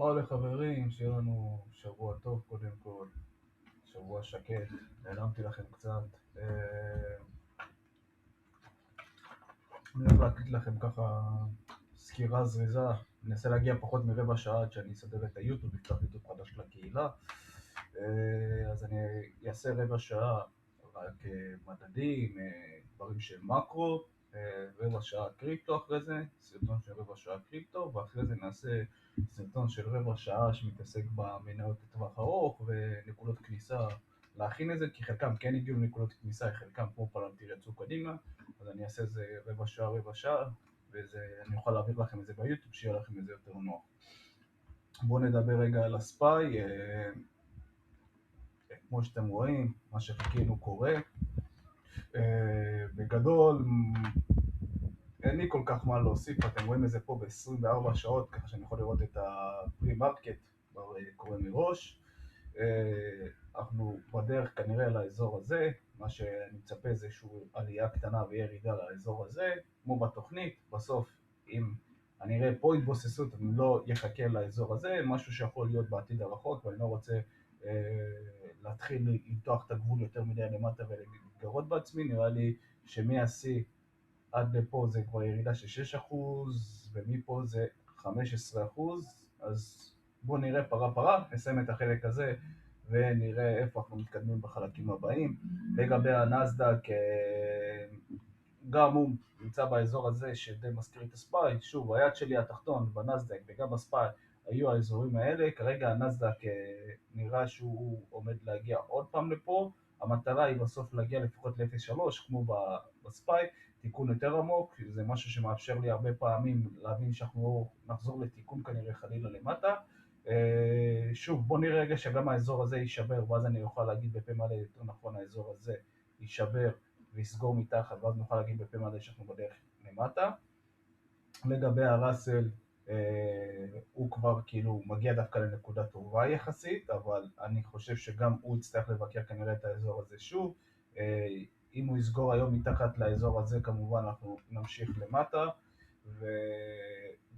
וואלה חברים, שיהיה לנו שבוע טוב קודם כל, שבוע שקט, נעלמתי לכם קצת. אני הולך להקליט לכם ככה סקירה זריזה, אני אנסה להגיע פחות מרבע שעה עד שאני אסדר את היוטיוב, נפתח יוטיוב חדש לקהילה. אז אני אעשה רבע שעה רק מדדים, דברים של מקרו, רבע שעה קריפטו אחרי זה, סרטון של רבע שעה קריפטו, ואחרי זה נעשה סרטון של רבע שעה שמתעסק במניות לטווח ארוך ונקודות כניסה להכין את זה, כי חלקם כן הגיעו לנקודות כניסה, חלקם כמו פלנטיר יצאו קדימה, אז אני אעשה את זה רבע שעה, ואני אוכל להעביר לכם את זה ביוטיוב, שיהיה לכם את זה יותר נוח. בואו נדבר רגע על הספיי. כמו שאתם רואים, מה שחיכינו קורה. בגדול, אין לי כל כך מה להוסיף, אתם רואים את זה פה ב-24 שעות, ככה שאני יכול לראות את הפרי-מרקט, כבר קורה מראש. אנחנו בדרך כנראה לאזור הזה, מה שאני מצפה זה איזושהי עלייה קטנה וירידה לאזור הזה, כמו בתוכנית, בסוף אם אני אראה פה התבוססות, אני לא יחכה לאזור הזה, משהו שיכול להיות בעתיד הרחוק, ואני לא רוצה להתחיל למתוח את הגבול יותר מדי למטה ולהתגרות בעצמי, נראה לי שמהשיא עד לפה זה כבר ירידה של 6%, ומפה זה 15%, אז בואו נראה פרה פרה, נסיים את החלק הזה ונראה איפה אנחנו מתקדמים בחלקים הבאים. לגבי הנסדק, גם הוא נמצא באזור הזה שדי מזכיר את הספיי, שוב, היד שלי התחתון בנסדק וגם בספיי היו האזורים האלה, כרגע הנסדק נראה שהוא עומד להגיע עוד פעם לפה, המטרה היא בסוף להגיע לפחות ל-0.3 כמו בספיי, תיקון יותר עמוק, זה משהו שמאפשר לי הרבה פעמים להבין שאנחנו נחזור לתיקון כנראה חלילה למטה. שוב, בוא נראה רגע שגם האזור הזה יישבר, ואז אני אוכל להגיד בפה מלא יותר נכון, האזור הזה יישבר ויסגור מתחת, ואז נוכל להגיד בפה מלא שאנחנו בדרך למטה. לגבי הראסל, הוא כבר כאילו מגיע דווקא לנקודה טובה יחסית, אבל אני חושב שגם הוא יצטרך לבקר כנראה את האזור הזה שוב. אם הוא יסגור היום מתחת לאזור הזה, כמובן אנחנו נמשיך למטה,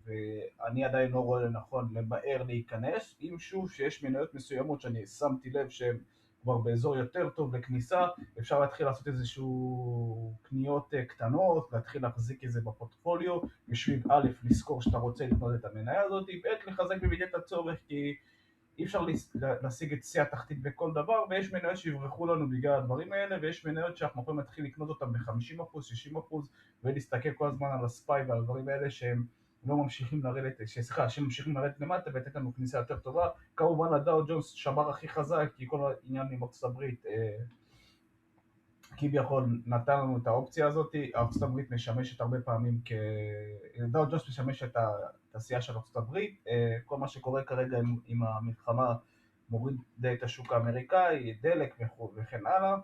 ואני עדיין לא רואה לנכון למהר להיכנס, אם שוב שיש מניות מסוימות שאני שמתי לב שהן כבר באזור יותר טוב לכניסה, אפשר להתחיל לעשות איזשהו קניות קטנות, להתחיל להחזיק את זה בפורטפוליו, בשביל א', לזכור שאתה רוצה לקנות את המניה הזאת, ב', לחזק במידת הצורך, כי אי אפשר להשיג את שיא התחתית בכל דבר, ויש מניות שיברחו לנו בגלל הדברים האלה, ויש מניות שאנחנו יכולים להתחיל לקנות אותם ב-50%, 60%, ולהסתכל כל הזמן על הספיי ועל הדברים האלה שהם לא ממשיכים לרדת, שממשיכים לרדת למטה ולתת לנו כניסה יותר טובה. כמובן הדאו ג'ונס שבר הכי חזק, כי כל העניין עם ארצות הברית כביכול נתן לנו את האופציה הזאת, ארצות הברית משמשת הרבה פעמים דאו ג'ונס משמש את התעשייה של ארצות הברית, כל מה שקורה כרגע עם המלחמה מוריד די את השוק האמריקאי, דלק וכן הלאה.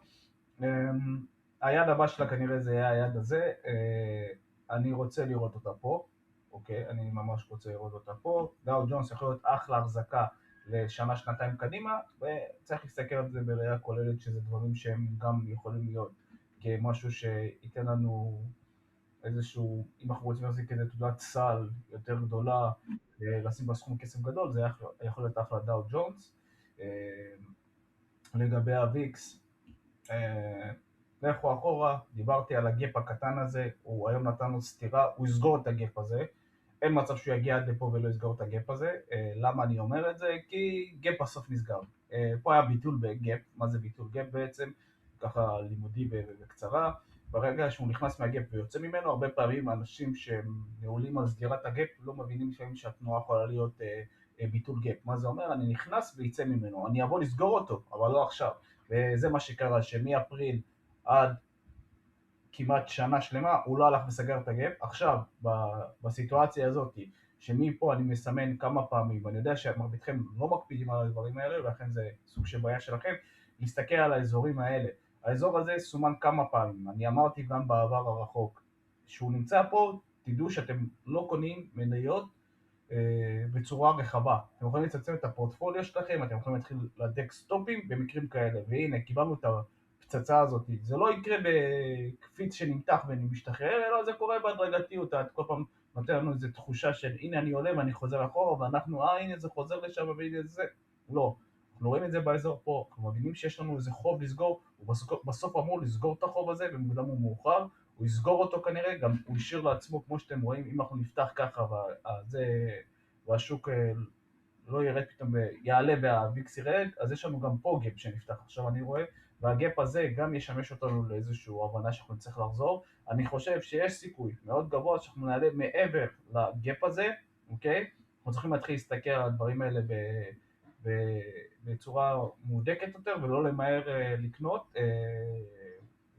היד הבא שלה כנראה זה יהיה היד הזה, אני רוצה לראות אותה פה, אוקיי, אני ממש רוצה לראות אותה פה, דאו ג'ונס יכול להיות אחלה החזקה לשנה, שנתיים קדימה, וצריך להסתכל על זה בראייה כוללת שזה דברים שהם גם יכולים להיות כמשהו שייתן לנו איזשהו, אם אנחנו רוצים להחזיק איזה תעודת סל יותר גדולה, לשים בה סכום כסף גדול, זה יכול להיות אחלה דאו ג'ונס. לגבי הוויקס, לכו אחורה, דיברתי על הגאפ הקטן הזה, הוא היום נתן לו סתירה, הוא יסגור את הגאפ הזה, אין מצב שהוא יגיע עד לפה ולא יסגור את הגאפ הזה. למה אני אומר את זה? כי גאפ בסוף נסגר. פה היה ביטול בגאפ, מה זה ביטול גאפ בעצם? ככה לימודי בקצרה. ברגע שהוא נכנס מהגאפ ויוצא ממנו, הרבה פעמים האנשים שהם נעולים על סגירת הגאפ לא מבינים לפעמים שהתנועה יכולה להיות ביטול גאפ. מה זה אומר? אני נכנס ויצא ממנו, אני אבוא לסגור אותו, אבל לא עכשיו. וזה מה שקרה, שמאפריל עד כמעט שנה שלמה, הוא לא הלך וסגר את הגאפ. עכשיו, בסיטואציה הזאת, שמפה אני מסמן כמה פעמים, ואני יודע שמרביתכם לא מקפידים על הדברים האלה, ולכן זה סוג של בעיה שלכם, להסתכל על האזורים האלה. האזור הזה סומן כמה פעמים, אני אמרתי גם בעבר הרחוק, שהוא נמצא פה, תדעו שאתם לא קונים מניות בצורה רחבה. אתם יכולים לצמצם את הפורטפוליו שלכם, אתם יכולים להתחיל לדק סטופים במקרים כאלה, והנה, קיבלנו את הפצצה הזאת. זה לא יקרה בקפיץ שנמתח ומשתחרר, אלא זה קורה בהדרגתיות, את כל פעם נותן לנו איזו תחושה של הנה אני עולה ואני חוזר אחורה, ואנחנו הנה זה חוזר לשם והנה זה, לא. אנחנו רואים את זה באזור פה, אנחנו מבינים שיש לנו איזה חוב לסגור, הוא בסוף אמור לסגור את החוב הזה, במוקדם או מאוחר, הוא יסגור אותו כנראה, גם הוא השאיר לעצמו, כמו שאתם רואים, אם אנחנו נפתח ככה, והשוק לא ירד פתאום, יעלה והוויקס ירד, אז יש לנו גם פה גאפ שנפתח, עכשיו אני רואה, והגאפ הזה גם ישמש אותנו לאיזושהי הבנה שאנחנו נצטרך לחזור. אני חושב שיש סיכוי מאוד גבוה שאנחנו נעלה מעבר לגאפ הזה, אוקיי? אנחנו צריכים להתחיל להסתכל על הדברים האלה בצורה מודקת יותר, ולא למהר לקנות.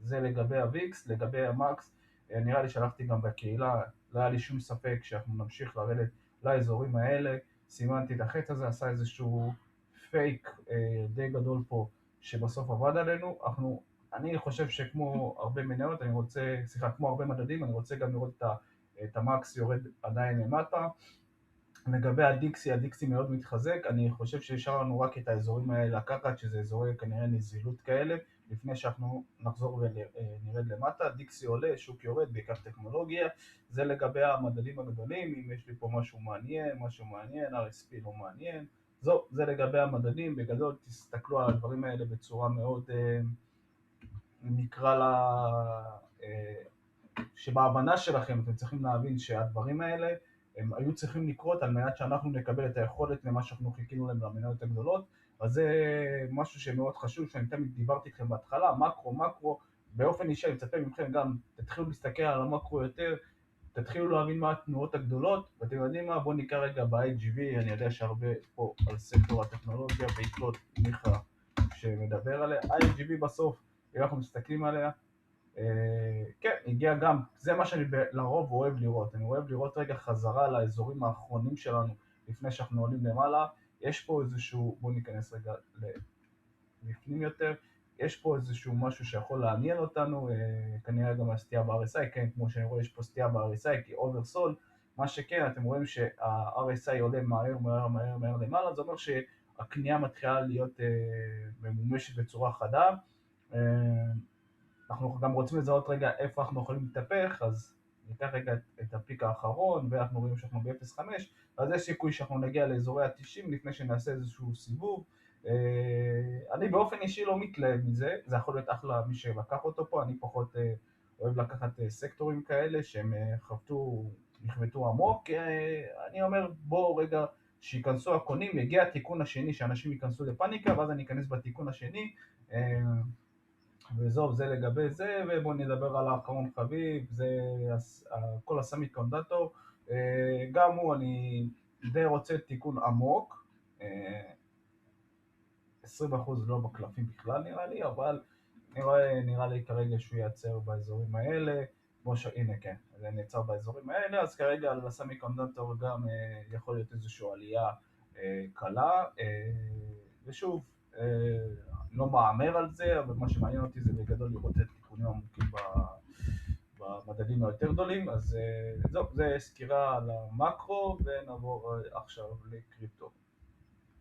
זה לגבי הוויקס, לגבי המקס, נראה לי שלחתי גם בקהילה, לא היה לי שום ספק שאנחנו נמשיך לרדת לאזורים האלה, סימנתי את החץ הזה, עשה איזשהו פייק די גדול פה, שבסוף עבד עלינו. אני חושב שכמו הרבה מניות, כמו הרבה מדדים, אני רוצה גם לראות את המקס יורד עדיין למטה. לגבי הדיקסי מאוד מתחזק, אני חושב שישאר לנו רק את האזורים האלה לקחת, שזה אזורי כנראה נזילות כאלה, לפני שאנחנו נחזור ונרד למטה. דיקסי עולה, שוק יורד, בעיקר טכנולוגיה. זה לגבי המדדים הגדולים, אם יש לי פה משהו מעניין, RSP לא מעניין. זה לגבי המדדים, בגדול תסתכלו על הדברים האלה בצורה מאוד, נקרא לה, שבהבנה שלכם אתם צריכים להבין שהדברים האלה הם היו צריכים לקרות על מנת שאנחנו נקבל את היכולת למה שאנחנו חיכינו להם למניות הגדולות. אז זה משהו שמאוד חשוב, שאני תמיד דיברתי איתכם בהתחלה, מקרו, באופן אישי אני מצפה מכם גם, תתחילו להסתכל על המקרו יותר, תתחילו להבין מה התנועות הגדולות, ואתם יודעים מה, בואו ניקח רגע ב-IGV, אני יודע שהרבה פה על סקטור הטכנולוגיה, בעיקר מיכה שמדבר עליה. IGV בסוף, אם אנחנו מסתכלים עליה, כן, הגיע גם, זה מה שאני לרוב אוהב לראות, אני אוהב לראות רגע חזרה לאזורים האחרונים שלנו לפני שאנחנו עולים למעלה. יש פה איזשהו, בואו ניכנס רגע לפנים יותר, יש פה איזשהו משהו שיכול לעניין אותנו, כנראה גם הסטייה ב-RSI, כן, כמו שאני רואה יש פה סטייה ב-RSI כי אוברסול, מה שכן, אתם רואים שה-RSI עולה מהר למעלה, זה אומר שהקנייה מתחילה להיות ממומשת בצורה חדה. אנחנו גם רוצים לזהות רגע איפה אנחנו יכולים להתהפך, אז ניקח רגע את הפיק האחרון, ואנחנו רואים שאנחנו ב-0.5, אז יש סיכוי שאנחנו נגיע לאזורי ה-90 לפני שנעשה איזשהו סיבוב. אני באופן אישי לא מתלהב מזה, זה יכול להיות אחלה מי שלקח אותו פה, אני פחות אוהב לקחת סקטורים כאלה שהם נכבטו עמוק. אני אומר בואו רגע שיכנסו הקונים, יגיע התיקון השני שאנשים ייכנסו לפאניקה, ואז אני אכנס בתיקון השני, וזהו, זה לגבי זה. ובואו נדבר על האחרון חביב, זה כל הסמי קונדטור, גם הוא אני די רוצה תיקון עמוק, 20% לא בקלפים בכלל נראה לי, אבל נראה לי כרגע שהוא ייעצר באזורים האלה, הנה כן, זה נעצר באזורים האלה, אז כרגע על הסמי קונדטור גם יכול להיות איזושהי עלייה קלה, ושוב, לא מאמר על זה, אבל מה שמעניין אותי זה בגדול לראות את תיקונים עמוקים במדדים היותר גדולים. אז זהו, זה סקירה על המקרו, ונעבור עכשיו לקריפטו.